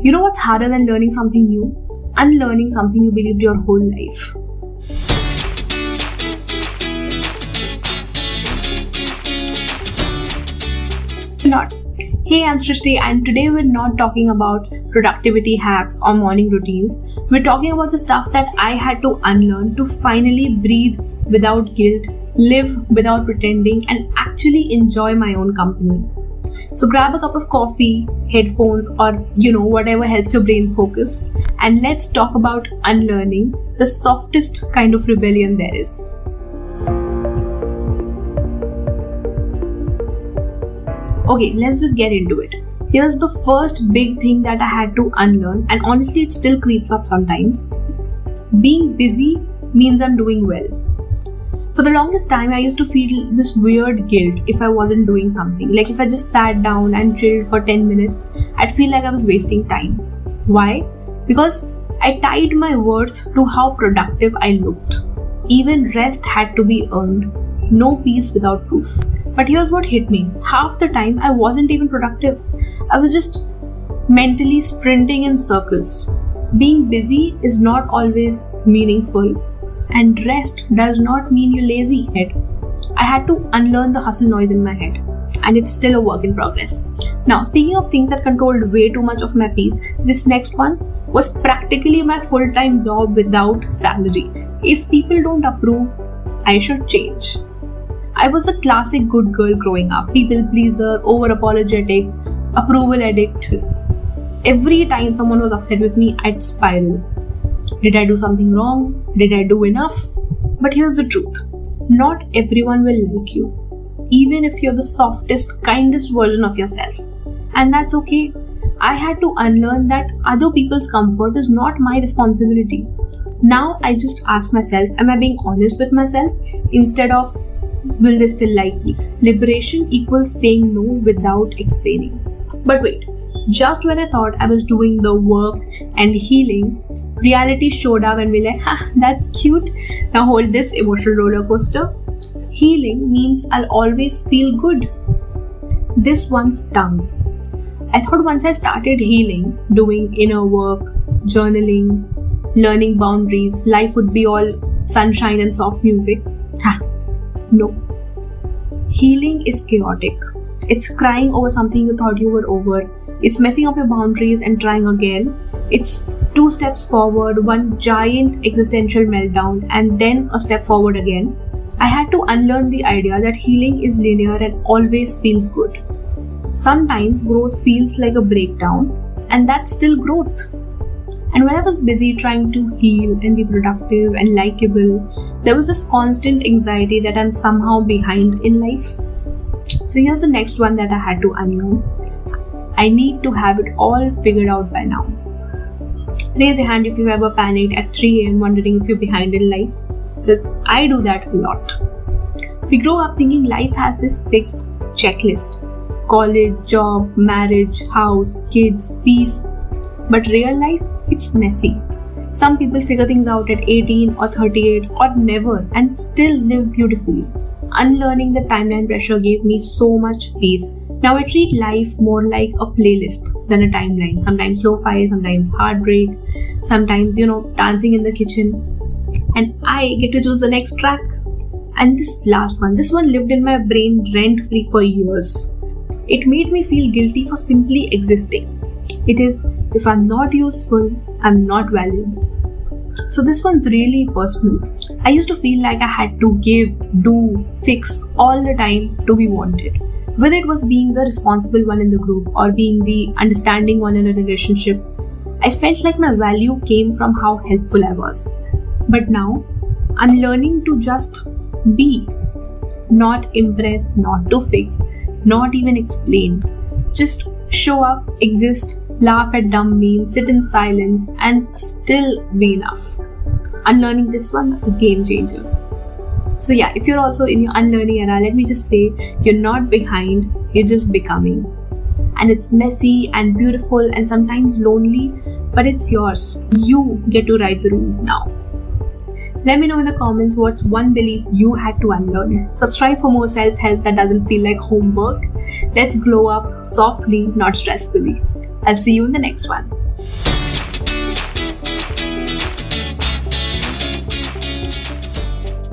You know what's harder than learning something new? Unlearning something you believed your whole life. Not. Hey, I'm Srishti, and today we're not talking about productivity hacks or morning routines. We're talking about the stuff that I had to unlearn to finally breathe without guilt, live without pretending, and actually enjoy my own company. So grab a cup of coffee, headphones, or whatever helps your brain focus, and let's talk about unlearning, the softest kind of rebellion there is. Okay, let's just get into it. Here's the first big thing that I had to unlearn, and honestly it still creeps up sometimes. Being busy means I'm doing well. For the longest time, I used to feel this weird guilt if I wasn't doing something. Like if I just sat down and chilled for 10 minutes, I'd feel like I was wasting time. Why? Because I tied my worth to how productive I looked. Even rest had to be earned. No peace without proof. But here's what hit me. Half the time, I wasn't even productive. I was just mentally sprinting in circles. Being busy is not always meaningful. And rest does not mean you're lazy. I had to unlearn the hustle noise in my head, and it's still a work in progress. Now, speaking of things that controlled way too much of my peace, this next one was practically my full-time job without salary. If people don't approve, I should change. I was a classic good girl growing up, people pleaser, over-apologetic, approval addict. Every time someone was upset with me, I'd spiral. Did I do something wrong? Did I do enough? But here's the truth. Not everyone will like you, even if you're the softest, kindest version of yourself. And that's okay. I had to unlearn that other people's comfort is not my responsibility. Now I just ask myself, am I being honest with myself instead of, will they still like me? Liberation equals saying no without explaining. But wait. Just when I thought I was doing the work and healing, reality showed up and be like, that's cute. Now hold this emotional roller coaster. Healing means I'll always feel good. This one stung. I thought once I started healing, doing inner work, journaling, learning boundaries, life would be all sunshine and soft music. No. Healing is chaotic. It's crying over something you thought you were over. It's messing up your boundaries and trying again. It's 2 steps forward, one giant existential meltdown, and then a step forward again. I had to unlearn the idea that healing is linear and always feels good. Sometimes growth feels like a breakdown, and that's still growth. And when I was busy trying to heal and be productive and likable, there was this constant anxiety that I'm somehow behind in life. So here's the next one that I had to unlearn. I need to have it all figured out by now. Raise your hand if you've ever panicked at 3 a.m. wondering if you're behind in life. Because I do that a lot. We grow up thinking life has this fixed checklist. College, job, marriage, house, kids, peace. But real life, it's messy. Some people figure things out at 18 or 38 or never and still live beautifully. Unlearning the timeline pressure gave me so much peace. Now I treat life more like a playlist than a timeline. Sometimes lo-fi, sometimes heartbreak, sometimes, dancing in the kitchen. And I get to choose the next track. And this last one, this one lived in my brain rent-free for years. It made me feel guilty for simply existing. It is, if I'm not useful, I'm not valuable. So this one's really personal. I used to feel like I had to give, do, fix all the time to be wanted. Whether it was being the responsible one in the group or being the understanding one in a relationship, I felt like my value came from how helpful I was. But now, I'm learning to just be. Not impress, not to fix, not even explain. Just show up, exist, laugh at dumb memes, sit in silence, and still be enough. Unlearning this one, that's a game changer. So yeah, if you're also in your unlearning era, let me just say, you're not behind, you're just becoming. And it's messy and beautiful and sometimes lonely, but it's yours. You get to write the rules now. Let me know in the comments what's one belief you had to unlearn. Subscribe for more self-help that doesn't feel like homework. Let's glow up softly, not stressfully. I'll see you in the next one.